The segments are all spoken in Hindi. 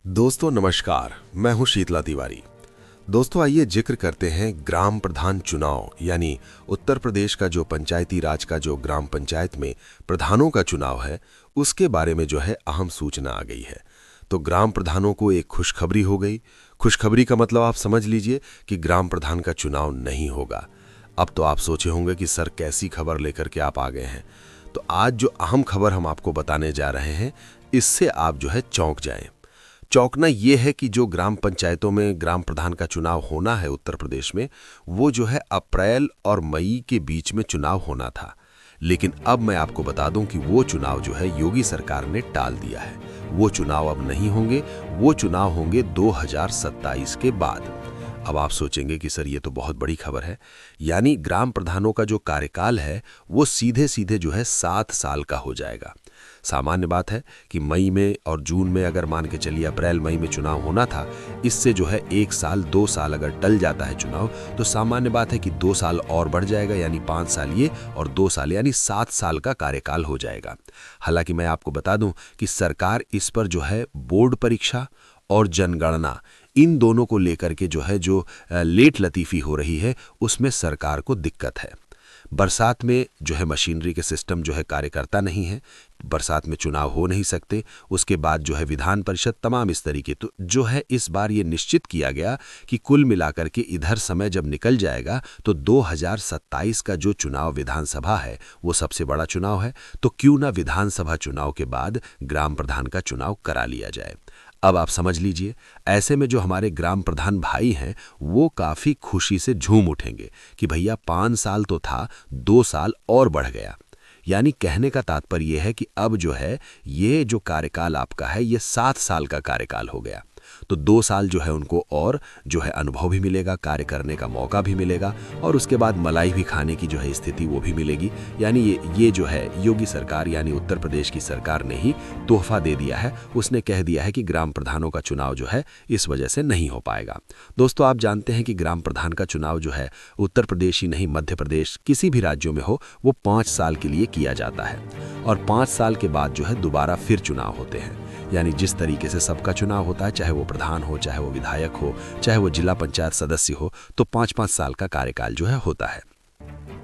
दोस्तों नमस्कार, मैं हूं शीतला तिवारी। दोस्तों आइए जिक्र करते हैं ग्राम प्रधान चुनाव यानी उत्तर प्रदेश का जो पंचायती राज का जो ग्राम पंचायत में प्रधानों का चुनाव है उसके बारे में जो है अहम सूचना आ गई है। तो ग्राम प्रधानों को एक खुशखबरी हो गई। खुशखबरी का मतलब आप समझ लीजिए कि ग्राम प्रधान का चुनाव नहीं होगा। अब तो आप सोचे होंगे कि सर कैसी खबर लेकर के आप आ गए हैं। तो आज जो अहम खबर हम आपको बताने जा रहे हैं इससे आप जो है चौंक जाएं। चौंकना ये है कि जो ग्राम पंचायतों में ग्राम प्रधान का चुनाव होना है उत्तर प्रदेश में, वो जो है अप्रैल और मई के बीच में चुनाव होना था। लेकिन अब मैं आपको बता दूं कि वो चुनाव जो है योगी सरकार ने टाल दिया है। वो चुनाव अब नहीं होंगे, वो चुनाव होंगे 2027 के बाद। अब आप सोचेंगे कि सर ये तो बहुत बड़ी खबर है, यानी ग्राम प्रधानों का जो कार्यकाल है वो सीधे सीधे जो है 7 साल का हो जाएगा। सामान्य बात है कि मई में और जून में अगर मान के चलिए अप्रैल मई में चुनाव होना था, इससे जो है 1 साल 2 साल अगर टल जाता है चुनाव तो सामान्य बात है कि 2 साल और बढ़ जाएगा, यानी 5 साल ये और 2 साल यानी 7 साल का कार्यकाल हो जाएगा। हालांकि मैं आपको बता दूं कि सरकार इस पर जो है बोर्ड परीक्षा और जनगणना इन दोनों को लेकर के जो है जो लेट लतीफ़ी हो रही है उसमें सरकार को दिक्कत है। बरसात में जो है मशीनरी के सिस्टम जो है कार्य करता नहीं है, बरसात में चुनाव हो नहीं सकते। उसके बाद जो है विधान परिषद तमाम इस तरीके, तो जो है इस बार ये निश्चित किया गया कि कुल मिलाकर के इधर समय जब निकल जाएगा तो 2027 का जो चुनाव विधानसभा है वो सबसे बड़ा चुनाव है। तो क्यों ना विधानसभा चुनाव के बाद ग्राम प्रधान का चुनाव करा लिया जाए। अब आप समझ लीजिए, ऐसे में जो हमारे ग्राम प्रधान भाई हैं वो काफ़ी खुशी से झूम उठेंगे कि भैया 5 साल तो था, 2 साल और बढ़ गया। यानी कहने का तात्पर्य यह है कि अब जो है ये जो कार्यकाल आपका है ये 7 साल का कार्यकाल हो गया। तो 2 साल जो है उनको और जो है अनुभव भी मिलेगा, कार्य करने का मौका भी मिलेगा और उसके बाद मलाई भी खाने की जो है स्थिति वो भी मिलेगी। यानी ये जो है योगी सरकार यानी उत्तर प्रदेश की सरकार ने ही तोहफा दे दिया है। उसने कह दिया है कि ग्राम प्रधानों का चुनाव जो है इस वजह से नहीं हो पाएगा। दोस्तों आप जानते हैं कि ग्राम प्रधान का चुनाव जो है उत्तर प्रदेश ही नहीं मध्य प्रदेश किसी भी राज्यों में हो वो 5 साल के लिए किया जाता है और 5 साल के बाद जो है दोबारा फिर चुनाव होते हैं। यानी जिस तरीके से सबका चुनाव होता है, चाहे वो प्रधान हो, चाहे वो विधायक हो, चाहे वो जिला पंचायत सदस्य हो, तो 5-5 साल का कार्यकाल जो है होता है।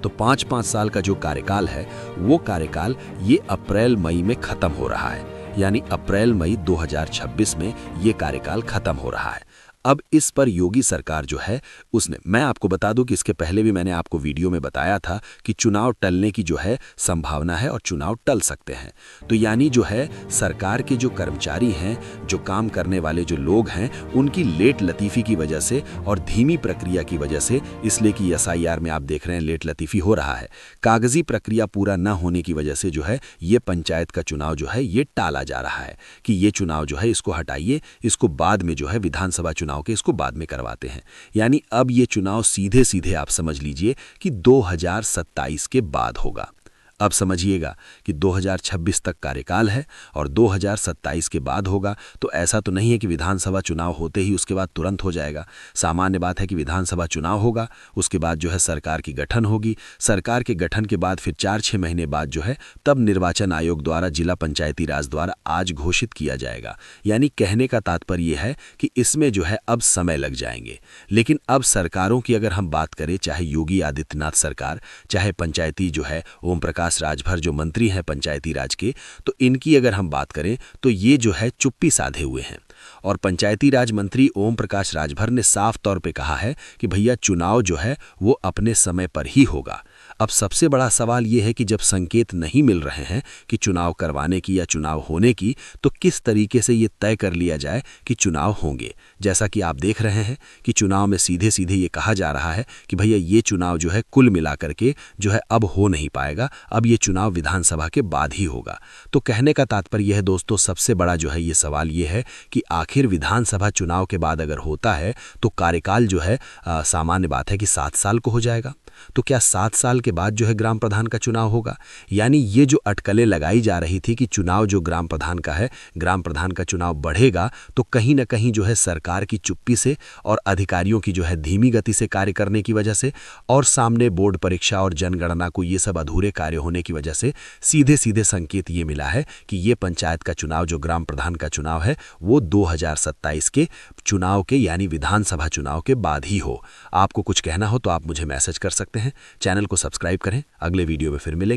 तो 5-5 साल का जो कार्यकाल है वो कार्यकाल ये अप्रैल मई में खत्म हो रहा है। यानी अप्रैल मई 2026 में ये कार्यकाल खत्म हो रहा है। अब इस पर योगी सरकार जो है उसने, मैं आपको बता दूं कि इसके पहले भी मैंने आपको वीडियो में बताया था कि चुनाव टलने की जो है संभावना है और चुनाव टल सकते हैं। तो यानी जो है सरकार के जो कर्मचारी हैं, जो काम करने वाले जो लोग हैं, उनकी लेट लतीफ़ी की वजह से और धीमी प्रक्रिया की वजह से, इसलिए कि एसआईआर में आप देख रहे हैं लेट लतीफ़ी हो रहा है, कागजी प्रक्रिया पूरा न होने की वजह से जो है ये पंचायत का चुनाव जो है ये टाला जा रहा है कि ये चुनाव जो है इसको हटाइए, इसको बाद में जो है विधानसभा चुनाव के इसको बाद में करवाते हैं। यानी अब ये चुनाव सीधे सीधे आप समझ लीजिए कि 2027 के बाद होगा। अब समझिएगा कि 2026 तक कार्यकाल है और 2027 के बाद होगा। तो ऐसा तो नहीं है कि विधानसभा चुनाव होते ही उसके बाद तुरंत हो जाएगा। सामान्य बात है कि विधानसभा चुनाव होगा, उसके बाद जो है सरकार की गठन होगी। सरकार के गठन के बाद फिर 4-6 महीने बाद जो है तब निर्वाचन आयोग द्वारा जिला पंचायती राज द्वारा आज घोषित किया जाएगा। यानी कहने का तात्पर्य यह है कि इसमें जो है अब समय लग जाएंगे। लेकिन अब सरकारों की अगर हम बात करें, चाहे योगी आदित्यनाथ सरकार, चाहे पंचायती जो है ओम प्रकाश राजभर जो मंत्री हैं पंचायती राज के, तो इनकी अगर हम बात करें तो ये जो है चुप्पी साधे हुए हैं। और पंचायती राज मंत्री ओम प्रकाश राजभर ने साफ तौर पे कहा है कि भैया चुनाव जो है वो अपने समय पर ही होगा। अब सबसे बड़ा सवाल ये है कि जब संकेत नहीं मिल रहे हैं कि चुनाव करवाने की या चुनाव होने की, तो किस तरीके से ये तय कर लिया जाए कि चुनाव होंगे। जैसा कि आप देख रहे हैं कि चुनाव में सीधे सीधे ये कहा जा रहा है कि भैया ये चुनाव जो है कुल मिलाकर के जो है अब हो नहीं पाएगा, अब ये चुनाव विधानसभा के बाद ही होगा। तो कहने का तात्पर्य यह है दोस्तों, सबसे बड़ा जो है ये सवाल ये है कि आखिर विधानसभा चुनाव के बाद अगर होता है तो कार्यकाल जो है सामान्य बात है कि 7 साल को हो जाएगा। तो क्या 7 साल के बाद जो है ग्राम प्रधान का चुनाव होगा? यानी ये जो अटकलें लगाई जा रही थी कि चुनाव जो ग्राम प्रधान का है, ग्राम प्रधान का चुनाव बढ़ेगा, तो कहीं न कहीं जो है सरकार की चुप्पी से और अधिकारियों की जो है धीमी गति से कार्य करने की वजह से और सामने बोर्ड परीक्षा और जनगणना को ये सब अधूरे कार्य होने की वजह से सीधे-सीधे संकेत ये मिला है कि ये पंचायत का चुनाव जो ग्राम प्रधान का चुनाव है, वो 2027 के चुनाव के यानी विधानसभा चुनाव के बाद ही हो। आपको कुछ कहना हो तो आप मुझे मैसेज कर सकते हैं। चैनल को सब्सक्राइब करें। अगले वीडियो में फिर मिलेंगे।